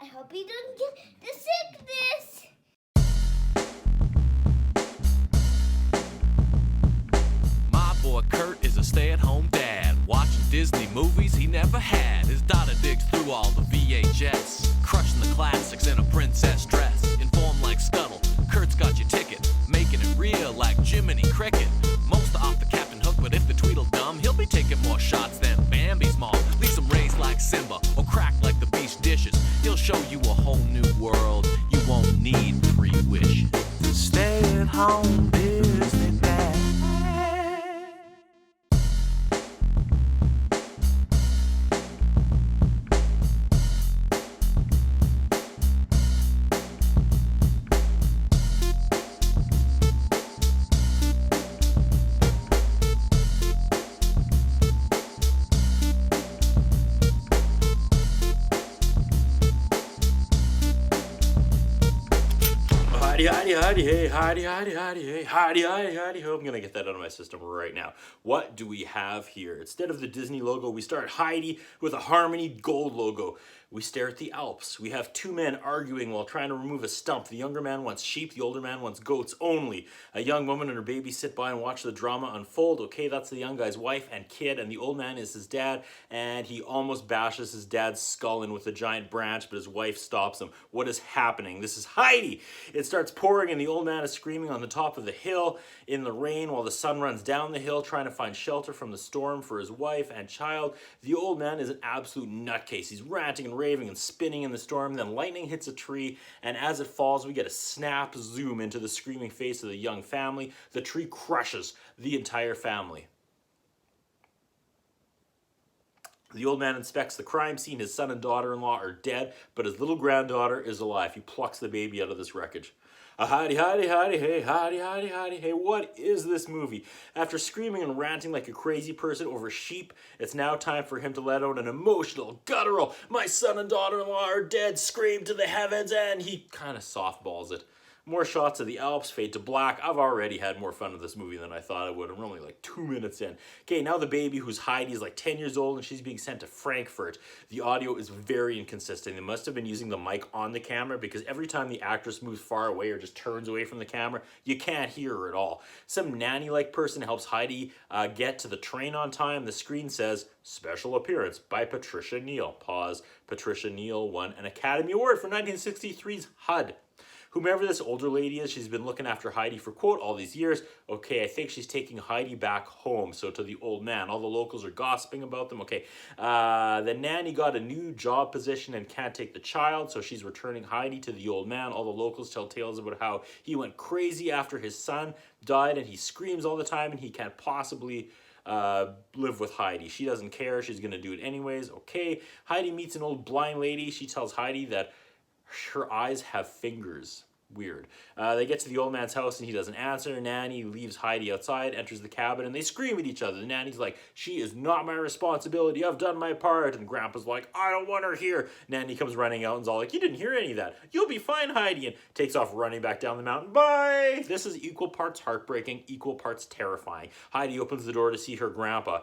I hope you don't get the sickness. My boy Kurt is a stay-at-home dad, watching Disney movies he never had. His daughter digs through all the VHS, crushing the classics in a princess dress. Informed like Scuttle, Kurt's got your ticket, making it real like Jiminy Cricket. Most off the Captain Hook, but if the Tweedledum, he'll be taking more shots than Bambi's mom. Leaves him raised like Simba, or cracked like the beach dishes. He'll show you a whole new world, you won't need 3 wishes. Stay-at-home Disney dad. Heidi, hey, Heidi, hey, Heidi, ho. I'm gonna get that out of my system right now. What do we have here? Instead of the Disney logo, we start Heidi with a Harmony gold logo. We stare at the Alps. We have 2 men arguing while trying to remove a stump. The younger man wants sheep, the older man wants goats only. A young woman and her baby sit by and watch the drama unfold. Okay, that's the young guy's wife and kid, and the old man is his dad, and he almost bashes his dad's skull in with a giant branch, but his wife stops him. What is happening? This is Heidi! It starts pouring, and the old man is screaming on the top of the hill in the rain while the sun runs down the hill, trying to find shelter from the storm for his wife and child. The old man is an absolute nutcase. He's ranting and raving and spinning in the storm. Then lightning hits a tree, and as it falls, we get a snap zoom into the screaming face of the young family. The tree crushes the entire family. The old man inspects the crime scene. His son and daughter-in-law are dead, but his little granddaughter is alive. He plucks the baby out of this wreckage. Heidi, Heidi, Heidi, hey, Heidi, Heidi, Heidi, hey, what is this movie? After screaming and ranting like a crazy person over sheep, it's now time for him to let out an emotional, guttural, my son and daughter-in-law are dead, scream to the heavens, and he kind of softballs it. More shots of the Alps, fade to black. I've already had more fun with this movie than I thought I would. I'm only like 2 minutes in. Okay, now the baby, who's Heidi, is like 10 years old and she's being sent to Frankfurt. The audio is very inconsistent. They must have been using the mic on the camera because every time the actress moves far away or just turns away from the camera, you can't hear her at all. Some nanny-like person helps Heidi get to the train on time. The screen says, special appearance by Patricia Neal. Pause. Patricia Neal won an Academy Award for 1963's HUD. Whomever this older lady is, she's been looking after Heidi for, quote, all these years. Okay, I think she's taking Heidi back home, so to the old man. All the locals are gossiping about them. Okay, the nanny got a new job position and can't take the child, so she's returning Heidi to the old man. All the locals tell tales about how he went crazy after his son died, and he screams all the time, and he can't possibly live with Heidi. She doesn't care. She's going to do it anyways. Okay, Heidi meets an old blind lady. She tells Heidi that her eyes have fingers. Weird. They get to the old man's house and he doesn't answer. Nanny leaves Heidi outside, enters the cabin, and they scream at each other. The nanny's like, she is not my responsibility. I've done my part. And Grandpa's like, I don't want her here. Nanny comes running out and's all like, you didn't hear any of that. You'll be fine, Heidi. And takes off running back down the mountain. Bye! This is equal parts heartbreaking, equal parts terrifying. Heidi opens the door to see her grandpa.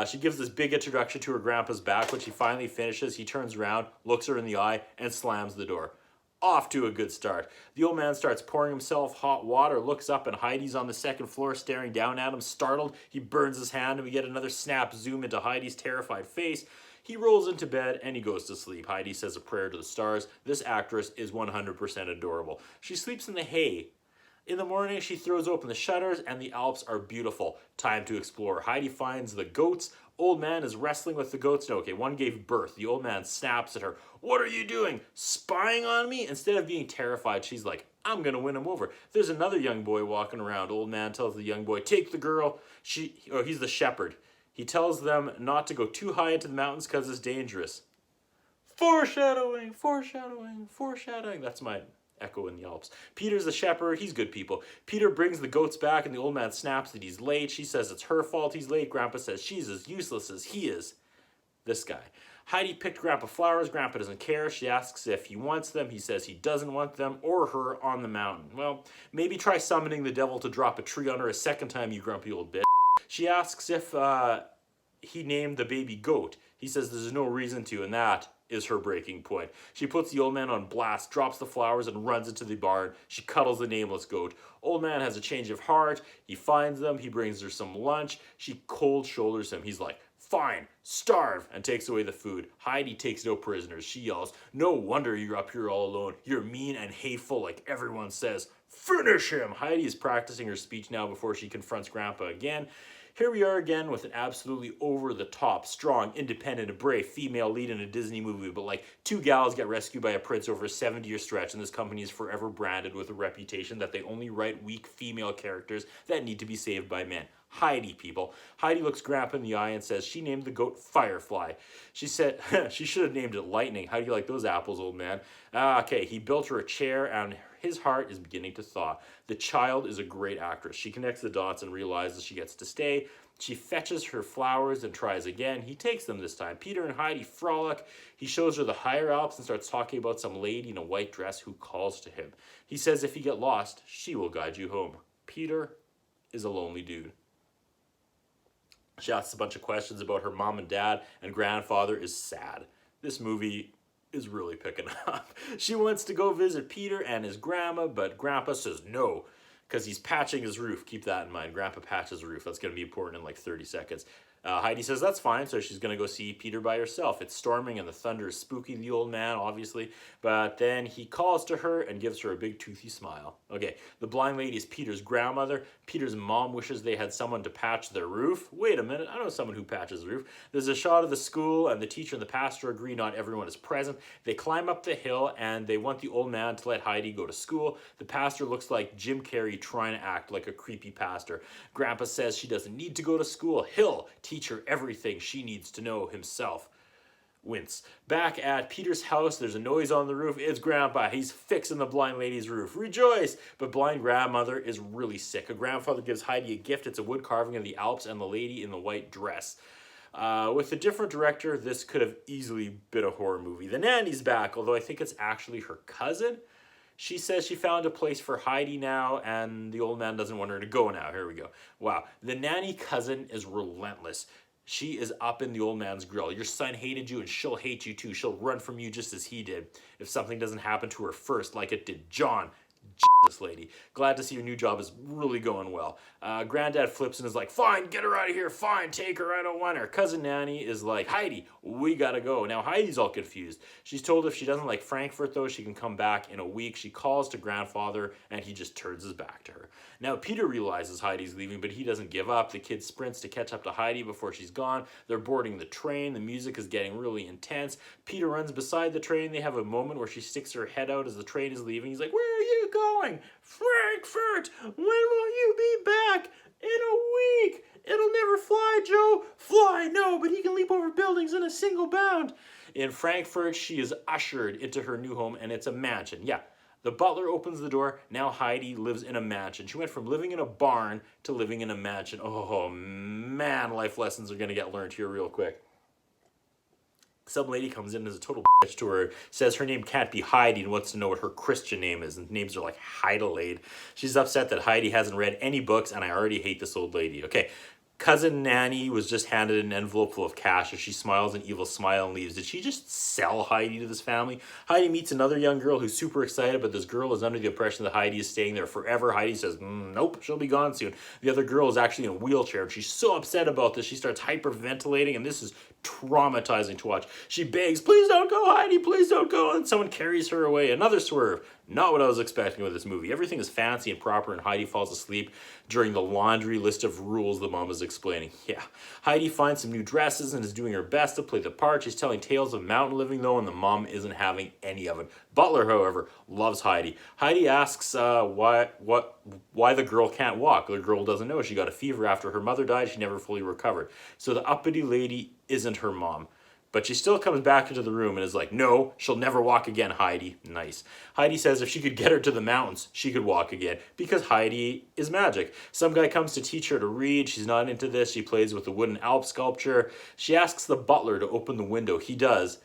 She gives this big introduction to her grandpa's back. When she finally finishes, he turns around, looks her in the eye, and slams the door. Off to a good start. The old man starts pouring himself hot water, looks up, and Heidi's on the second floor staring down at him. Startled, he burns his hand, and we get another snap zoom into Heidi's terrified face. He rolls into bed, and he goes to sleep. Heidi says a prayer to the stars. This actress is 100% adorable. She sleeps in the hay. In the morning, she throws open the shutters, and the Alps are beautiful. Time to explore. Heidi finds the goats. Old man is wrestling with the goats. No, okay, one gave birth. The old man snaps at her. What are you doing? Spying on me? Instead of being terrified, she's like, I'm going to win him over. There's another young boy walking around. Old man tells the young boy, take the girl. He's the shepherd. He tells them not to go too high into the mountains because it's dangerous. Foreshadowing, foreshadowing, foreshadowing. That's my echo in the Alps. Peter's the shepherd. He's good people. Peter brings the goats back and the old man snaps that he's late. She says it's her fault he's late. Grandpa says she's as useless as he is. This guy. Heidi picked Grandpa flowers. Grandpa doesn't care. She asks if he wants them. He says he doesn't want them or her on the mountain. Well, maybe try summoning the devil to drop a tree on her a second time, you grumpy old bitch. She asks if he named the baby goat. He says there's no reason to, and that is her breaking point. She puts the old man on blast, drops the flowers, and runs into the barn. She cuddles the nameless goat. Old man has a change of heart. He finds them. He brings her some lunch. She cold shoulders him. He's like, fine, starve, and takes away the food. Heidi takes no prisoners. She yells, no wonder you're up here all alone. You're mean and hateful like everyone says. Finish him! Heidi is practicing her speech now before she confronts Grandpa again. Here we are again with an absolutely over-the-top, strong, independent, and brave female lead in a Disney movie, but like 2 gals get rescued by a prince over a 70-year stretch, and this company is forever branded with a reputation that they only write weak female characters that need to be saved by men. Heidi, people. Heidi looks Grandpa in the eye and says she named the goat Firefly. She said she should have named it Lightning. How do you like those apples, old man? Okay, he built her a chair, and his heart is beginning to thaw. The child is a great actress. She connects the dots and realizes she gets to stay. She fetches her flowers and tries again. He takes them this time. Peter and Heidi frolic. He shows her the higher Alps and starts talking about some lady in a white dress who calls to him. He says if you get lost, she will guide you home. Peter is a lonely dude. She asks a bunch of questions about her mom and dad, and grandfather is sad. This movie is really picking up. She wants to go visit Peter and his grandma, but Grandpa says no, because he's patching his roof. Keep that in mind. Grandpa patches roof. That's going to be important in like 30 seconds. Heidi says that's fine, so she's going to go see Peter by herself. It's storming and the thunder is spooking the old man, obviously, but then he calls to her and gives her a big toothy smile. Okay, the blind lady is Peter's grandmother. Peter's mom wishes they had someone to patch their roof. Wait a minute, I know someone who patches the roof. There's a shot of the school, and the teacher and the pastor agree not everyone is present. They climb up the hill, and they want the old man to let Heidi go to school. The pastor looks like Jim Carrey trying to act like a creepy pastor. Grandpa says she doesn't need to go to school. He'll teach her everything she needs to know himself. Wince. Back at Peter's house, there's a noise on the roof. It's Grandpa. He's fixing the blind lady's roof. Rejoice! But blind grandmother is really sick. A grandfather gives Heidi a gift. It's a wood carving of the Alps and the lady in the white dress. With a different director, this could have easily been a horror movie. The nanny's back, although I think it's actually her cousin. She says she found a place for Heidi now, and the old man doesn't want her to go now. Here we go. Wow. The nanny cousin is relentless. She is up in the old man's grill. Your son hated you, and she'll hate you too. She'll run from you just as he did if something doesn't happen to her first, like it did John. This lady. Glad to see your new job is really going well. Granddad flips and is like, fine, get her out of here. Fine, take her. I don't want her. Cousin Nanny is like, Heidi, we gotta go. Now Heidi's all confused. She's told if she doesn't like Frankfurt, though, she can come back in a week. She calls to grandfather, and he just turns his back to her. Now Peter realizes Heidi's leaving, but he doesn't give up. The kid sprints to catch up to Heidi before she's gone. They're boarding the train. The music is getting really intense. Peter runs beside the train. They have a moment where she sticks her head out as the train is leaving. He's like, where are you going? Frankfurt, when will you be back? In a week. It'll never fly, Joe. Fly, no, but he can leap over buildings in a single bound. In Frankfurt, she is ushered into her new home, and it's a mansion. Yeah, the butler opens the door. Now Heidi lives in a mansion. She went from living in a barn to living in a mansion. Oh, man, life lessons are going to get learned here real quick. Some lady comes in as a total bitch to her, says her name can't be Heidi and wants to know what her Christian name is, and names are like Heidelade. She's upset that Heidi hasn't read any books, and I already hate this old lady. Okay, Cousin Nanny was just handed an envelope full of cash as she smiles an evil smile and leaves. Did she just sell Heidi to this family? Heidi meets another young girl who's super excited, but this girl is under the impression that Heidi is staying there forever. Heidi says, nope, she'll be gone soon. The other girl is actually in a wheelchair, and she's so upset about this, she starts hyperventilating, and this is traumatizing to watch. She begs, please don't go, Heidi, please don't go, and someone carries her away. Another swerve. Not what I was expecting with this movie. Everything is fancy and proper, and Heidi falls asleep during the laundry list of rules the mom is explaining. Yeah. Heidi finds some new dresses and is doing her best to play the part. She's telling tales of mountain living, though, and the mom isn't having any of it. Butler, however, loves Heidi. Heidi asks why the girl can't walk. The girl doesn't know. She got a fever after her mother died. She never fully recovered. So the uppity lady isn't her mom. But she still comes back into the room and is like, no, she'll never walk again, Heidi. Nice. Heidi says if she could get her to the mountains, she could walk again, because Heidi is magic. Some guy comes to teach her to read. She's not into this. She plays with the wooden Alps sculpture. She asks the butler to open the window. He does.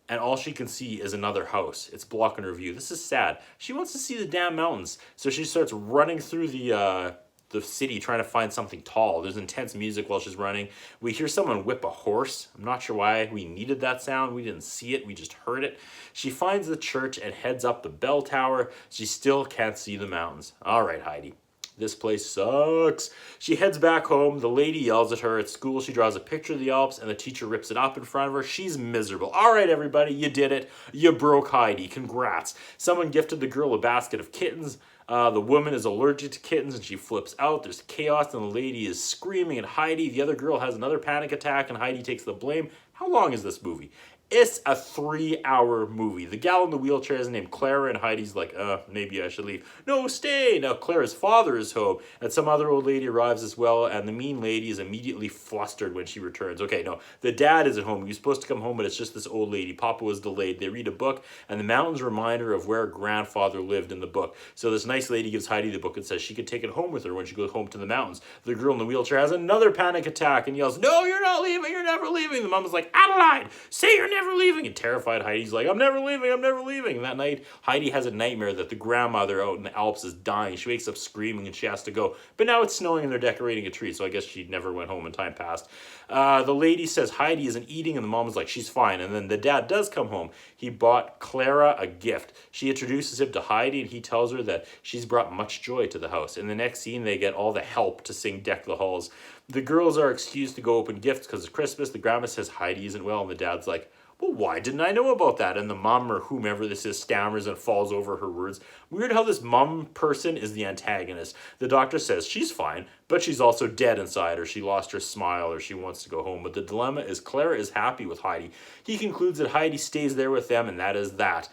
And all she can see is another house. It's blocking her view. This is sad. She wants to see the damn mountains. So she starts running through the the city trying to find something tall. There's intense music while she's running. We hear someone whip a horse. I'm not sure why we needed that sound. We didn't see it. We just heard it. She finds the church and heads up the bell tower. She still can't see the mountains. All right, Heidi. This place sucks. She heads back home. The lady yells at her at school. She draws a picture of the Alps and the teacher rips it up in front of her. She's miserable. All right, everybody, you did it. You broke Heidi. Congrats. Someone gifted the girl a basket of kittens. The woman is allergic to kittens and she flips out. There's chaos and the lady is screaming at Heidi. The other girl has another panic attack and Heidi takes the blame. How long is this movie? It's a 3-hour movie. The gal in the wheelchair is named Clara, and Heidi's like, maybe I should leave. No, stay! Now Clara's father is home, and some other old lady arrives as well, and the mean lady is immediately flustered when she returns. Okay, no, the dad is at home. He was supposed to come home, but it's just this old lady. Papa was delayed. They read a book, and the mountains remind her of where her grandfather lived in the book. So this nice lady gives Heidi the book and says she could take it home with her when she goes home to the mountains. The girl in the wheelchair has another panic attack and yells, no, you're not leaving, you're never leaving. The mom is like, Adeline, say you're never leaving. And terrified Heidi's like, I'm never leaving, I'm never leaving. And that night, Heidi has a nightmare that the grandmother out in the Alps is dying. She wakes up screaming and she has to go. But now it's snowing and they're decorating a tree, so I guess she never went home and time passed. The lady says Heidi isn't eating and the mom is like, she's fine. And then the dad does come home. He bought Clara a gift. She introduces him to Heidi and he tells her that she's brought much joy to the house. In the next scene, they get all the help to sing Deck the Halls. The girls are excused to go open gifts because it's Christmas. The grandma says Heidi isn't well and the dad's like, well, why didn't I know about that? And the mom or whomever this is stammers and falls over her words. Weird how this mom person is the antagonist. The doctor says she's fine, but she's also dead inside, or she lost her smile, or she wants to go home. But the dilemma is Clara is happy with Heidi. He concludes that Heidi stays there with them, and that is that.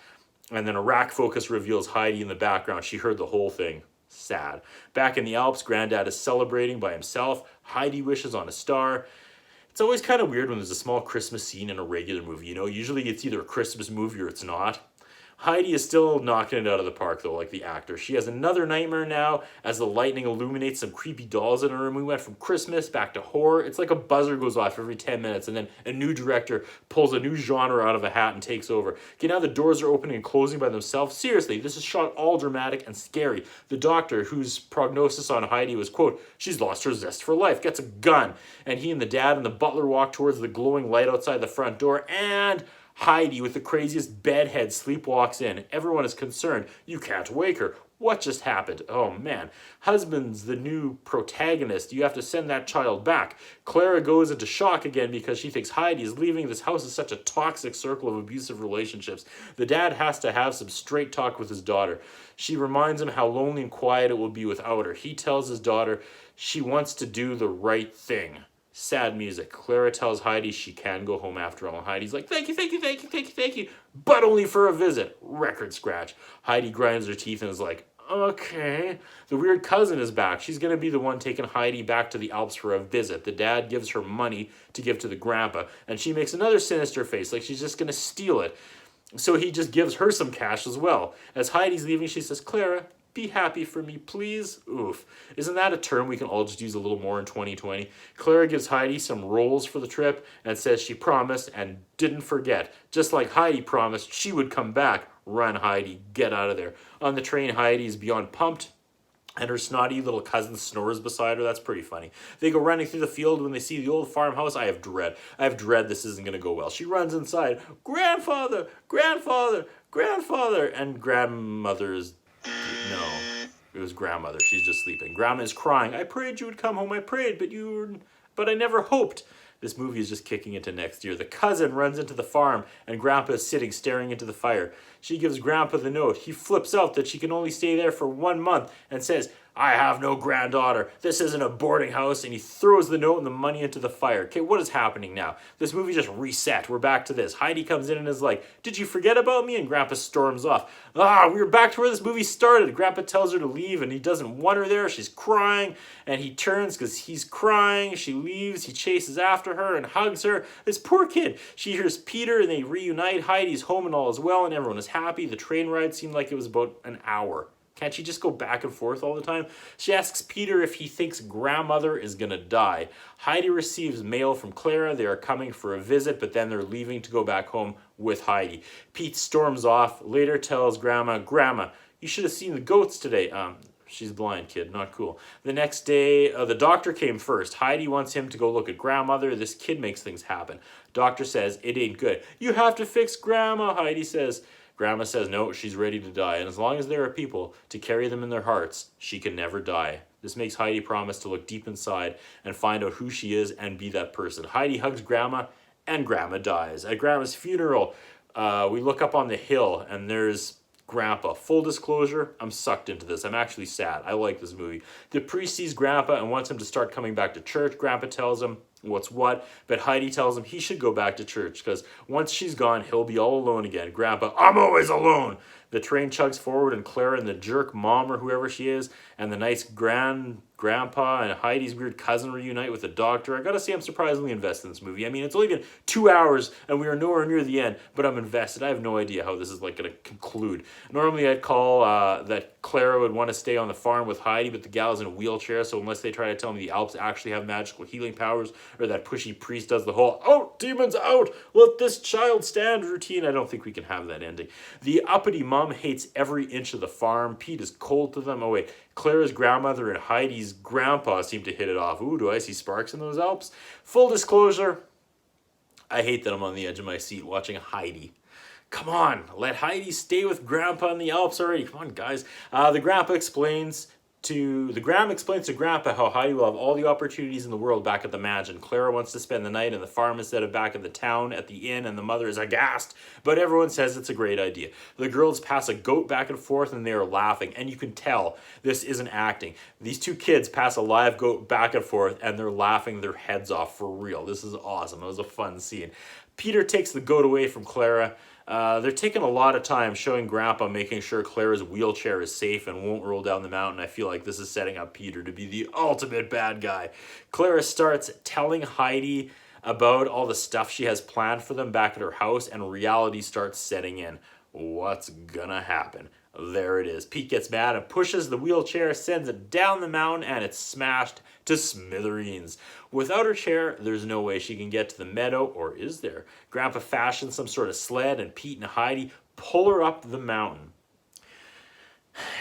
And then a rack focus reveals Heidi in the background. She heard the whole thing. Sad. Back in the Alps, Granddad is celebrating by himself. Heidi wishes on a star. It's always kind of weird when there's a small Christmas scene in a regular movie, you know? Usually it's either a Christmas movie or it's not. Heidi is still knocking it out of the park, though, like the actor. She has another nightmare now as the lightning illuminates some creepy dolls in her room. We went from Christmas back to horror. It's like a buzzer goes off every 10 minutes, and then a new director pulls a new genre out of a hat and takes over. Okay, now the doors are opening and closing by themselves. Seriously, this is shot all dramatic and scary. The doctor, whose prognosis on Heidi was, quote, she's lost her zest for life, gets a gun. And he and the dad and the butler walk towards the glowing light outside the front door, and Heidi, with the craziest bedhead, sleepwalks in. Everyone is concerned. You can't wake her. What just happened? Oh, man. Husband's the new protagonist. You have to send that child back. Clara goes into shock again because she thinks Heidi is leaving. This house is such a toxic circle of abusive relationships. The dad has to have some straight talk with his daughter. She reminds him how lonely and quiet it will be without her. He tells his daughter she wants to do the right thing. Sad music. Clara tells Heidi she can go home after all. And Heidi's like, thank you, thank you, thank you, thank you, thank you. But only for a visit. Record scratch. Heidi grinds her teeth and is like, okay. The weird cousin is back. She's going to be the one taking Heidi back to the Alps for a visit. The dad gives her money to give to the grandpa. And she makes another sinister face, like she's just going to steal it. So he just gives her some cash as well. As Heidi's leaving, she says, Clara, be happy for me, please. Oof. Isn't that a term we can all just use a little more in 2020? Clara gives Heidi some rolls for the trip and says she promised and didn't forget. Just like Heidi promised she would come back. Run, Heidi. Get out of there. On the train, Heidi's beyond pumped, and her snotty little cousin snores beside her. That's pretty funny. They go running through the field when they see the old farmhouse. I have dread. This isn't going to go well. She runs inside. Grandfather, grandfather, grandfather. And grandmother's... No, it was grandmother. She's just sleeping. Grandma is crying. I prayed you would come home. I prayed, but I never hoped. This movie is just kicking into next year. The cousin runs into the farm, and Grandpa is sitting, staring into the fire. She gives Grandpa the note. He flips out that she can only stay there for 1 month and says, I have no granddaughter. This isn't a boarding house. And he throws the note and the money into the fire. Okay, what is happening now? This movie just reset. We're back to this. Heidi comes in and is like, did you forget about me? And Grandpa storms off. We were back to where this movie started. Grandpa tells her to leave and he doesn't want her there. She's crying and he turns because he's crying. She leaves. He chases after her and hugs her. This poor kid. She hears Peter and they reunite. Heidi's home and all is well and everyone is happy. The train ride seemed like it was about an hour. Can't she just go back and forth all the time? She asks Peter if he thinks grandmother is going to die. Heidi receives mail from Clara. They are coming for a visit, but then they're leaving to go back home with Heidi. Pete storms off, later tells Grandma, Grandma, you should have seen the goats today. she's blind, kid. Not cool. The next day, the doctor came first. Heidi wants him to go look at grandmother. This kid makes things happen. Doctor says, it ain't good. You have to fix grandma, Heidi says. Grandma says, no, she's ready to die. And as long as there are people to carry them in their hearts, she can never die. This makes Heidi promise to look deep inside and find out who she is and be that person. Heidi hugs grandma, and grandma dies. At grandma's funeral, we look up on the hill, and there's grandpa. Full disclosure, I'm sucked into this. I'm actually sad. I like this movie. The priest sees grandpa and wants him to start coming back to church. Grandpa tells him what's what, but Heidi tells him he should go back to church because once she's gone, he'll be all alone again. Grandpa, I'm always alone. The train chugs forward, and Clara and the jerk mom or whoever she is and the nice grandpa and Heidi's weird cousin reunite with the doctor. I gotta say, I'm surprisingly invested in this movie. I mean, it's only been 2 hours and we are nowhere near the end, but I'm invested. I have no idea how this is like gonna conclude. Normally I'd call that Clara would want to stay on the farm with Heidi, but the gal's in a wheelchair, so unless they try to tell me the Alps actually have magical healing powers, or that pushy priest does the whole out, demons out, let this child stand routine, I don't think we can have that ending. The uppity mom hates every inch of the farm. Pete is cold to them. Oh wait, Clara's grandmother and Heidi's grandpa seem to hit it off. Ooh, do I see sparks in those Alps? Full disclosure, I hate that I'm on the edge of my seat watching Heidi. Come on, let Heidi stay with grandpa in the Alps already. Come on, guys. The grandpa explains to grandpa how Heidi will have all the opportunities in the world back at the mansion. Clara wants to spend the night in the farm instead of back at the town at the inn, and the mother is aghast, but everyone says it's a great idea. The girls pass a goat back and forth, and they are laughing, and you can tell this isn't acting. These two kids pass a live goat back and forth, and they're laughing their heads off for real. This is awesome. It was a fun scene. Peter takes the goat away from Clara. They're taking a lot of time showing Grandpa making sure Clara's wheelchair is safe and won't roll down the mountain. I feel like this is setting up Peter to be the ultimate bad guy. Clara starts telling Heidi about all the stuff she has planned for them back at her house, and reality starts setting in. What's gonna happen? There it is. Pete gets mad and pushes the wheelchair, sends it down the mountain, and it's smashed to smithereens. Without her chair, there's no way she can get to the meadow, or is there? Grandpa fashions some sort of sled, and Pete and Heidi pull her up the mountain.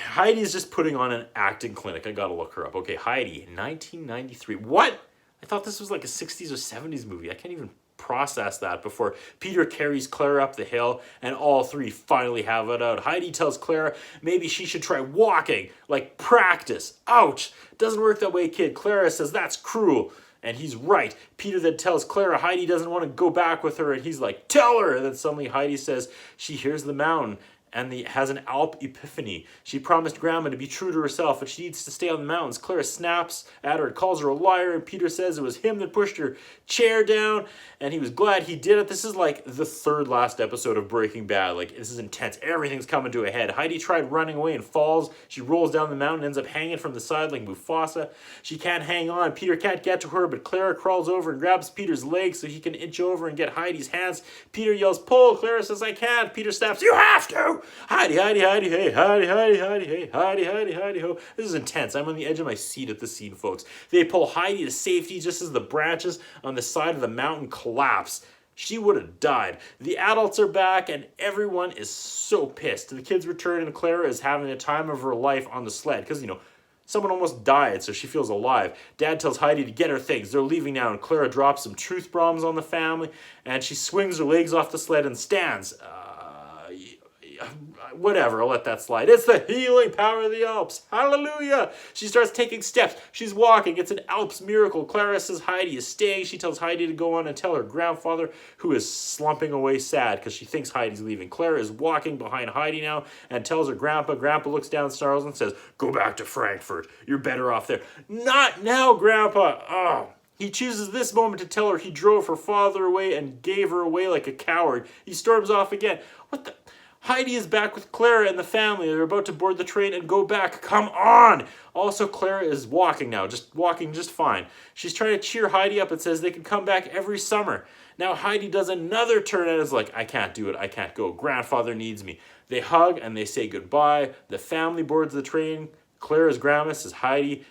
Heidi's just putting on an acting clinic. I gotta look her up. Okay, Heidi, 1993. What? I thought this was like a 60s or 70s movie. I can't even process that before Peter carries Clara up the hill, and all three finally have it out. Heidi tells Clara maybe she should try walking, like practice. Ouch! Doesn't work that way, kid. Clara says that's cruel, and he's right. Peter then tells Clara Heidi doesn't want to go back with her, and he's like, tell her! And then suddenly Heidi says she hears the mountain and has an Alp epiphany. She promised Grandma to be true to herself, and she needs to stay on the mountains. Clara snaps at her and calls her a liar, and Peter says it was him that pushed her chair down, and he was glad he did it. This is like the third last episode of Breaking Bad. Like, this is intense. Everything's coming to a head. Heidi tried running away and falls. She rolls down the mountain, ends up hanging from the side like Mufasa. She can't hang on. Peter can't get to her, but Clara crawls over and grabs Peter's leg so he can inch over and get Heidi's hands. Peter yells, pull. Clara says, I can't. Peter snaps, you have to! Heidi, Heidi, Heidi, hey, Heidi, Heidi, Heidi, hey, Heidi, Heidi, Heidi, ho. This is intense. I'm on the edge of my seat at this scene, folks. They pull Heidi to safety just as the branches on the side of the mountain collapse. She would have died. The adults are back, and everyone is so pissed. The kids return, and Clara is having the time of her life on the sled, because, you know, someone almost died, so she feels alive. Dad tells Heidi to get her things. They're leaving now, and Clara drops some truth bombs on the family, and she swings her legs off the sled and stands. Whatever, I'll let that slide. It's the healing power of the Alps. Hallelujah! She starts taking steps. She's walking. It's an Alps miracle. Clara says Heidi is staying. She tells Heidi to go on and tell her grandfather, who is slumping away sad because she thinks Heidi's leaving. Clara is walking behind Heidi now and tells her grandpa. Grandpa looks down, snarls, and says, go back to Frankfurt. You're better off there. Not now, Grandpa! Oh. He chooses this moment to tell her he drove her father away and gave her away like a coward. He storms off again. What the... Heidi is back with Clara and the family. They're about to board the train and go back. Come on! Also, Clara is walking now, walking just fine. She's trying to cheer Heidi up and says they can come back every summer. Now Heidi does another turn and is like, I can't do it. I can't go. Grandfather needs me. They hug and they say goodbye. The family boards the train. Clara's grandma says Heidi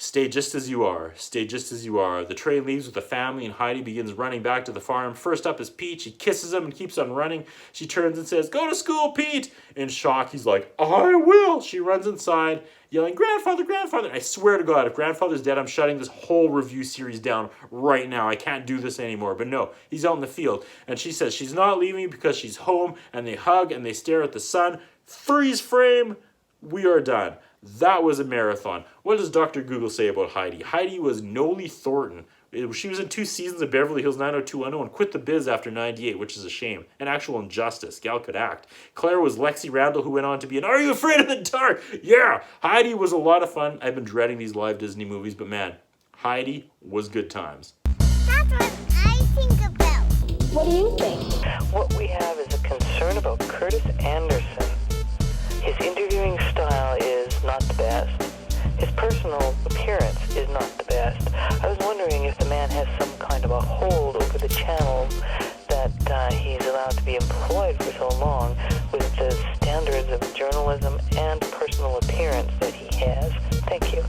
Stay just as you are. Stay just as you are. The train leaves with the family and Heidi begins running back to the farm. First up is Pete. She kisses him and keeps on running. She turns and says, "Go to school, Pete!" In shock, he's like, "I will!" She runs inside, yelling, "Grandfather, grandfather!" I swear to God, if grandfather's dead, I'm shutting this whole review series down right now. I can't do this anymore. But no, he's out in the field. And she says she's not leaving because she's home. And they hug and they stare at the sun. Freeze frame. We are done. That was a marathon. What does Dr. Google say about Heidi? Heidi was Noli Thornton. She was in 2 seasons of Beverly Hills 90210 and quit the biz after 98, which is a shame. An actual injustice. Gal could act. Claire was Lexi Randall, who went on to be an Are You Afraid of the Dark? Yeah! Heidi was a lot of fun. I've been dreading these live Disney movies, but man, Heidi was good times. That's what I think about. What do you think? What we have is a concern about Curtis Anderson. His interviewing style is not the best. His personal appearance is not the best. I was wondering if the man has some kind of a hold over the channel that he's allowed to be employed for so long with the standards of journalism and personal appearance that he has. Thank you.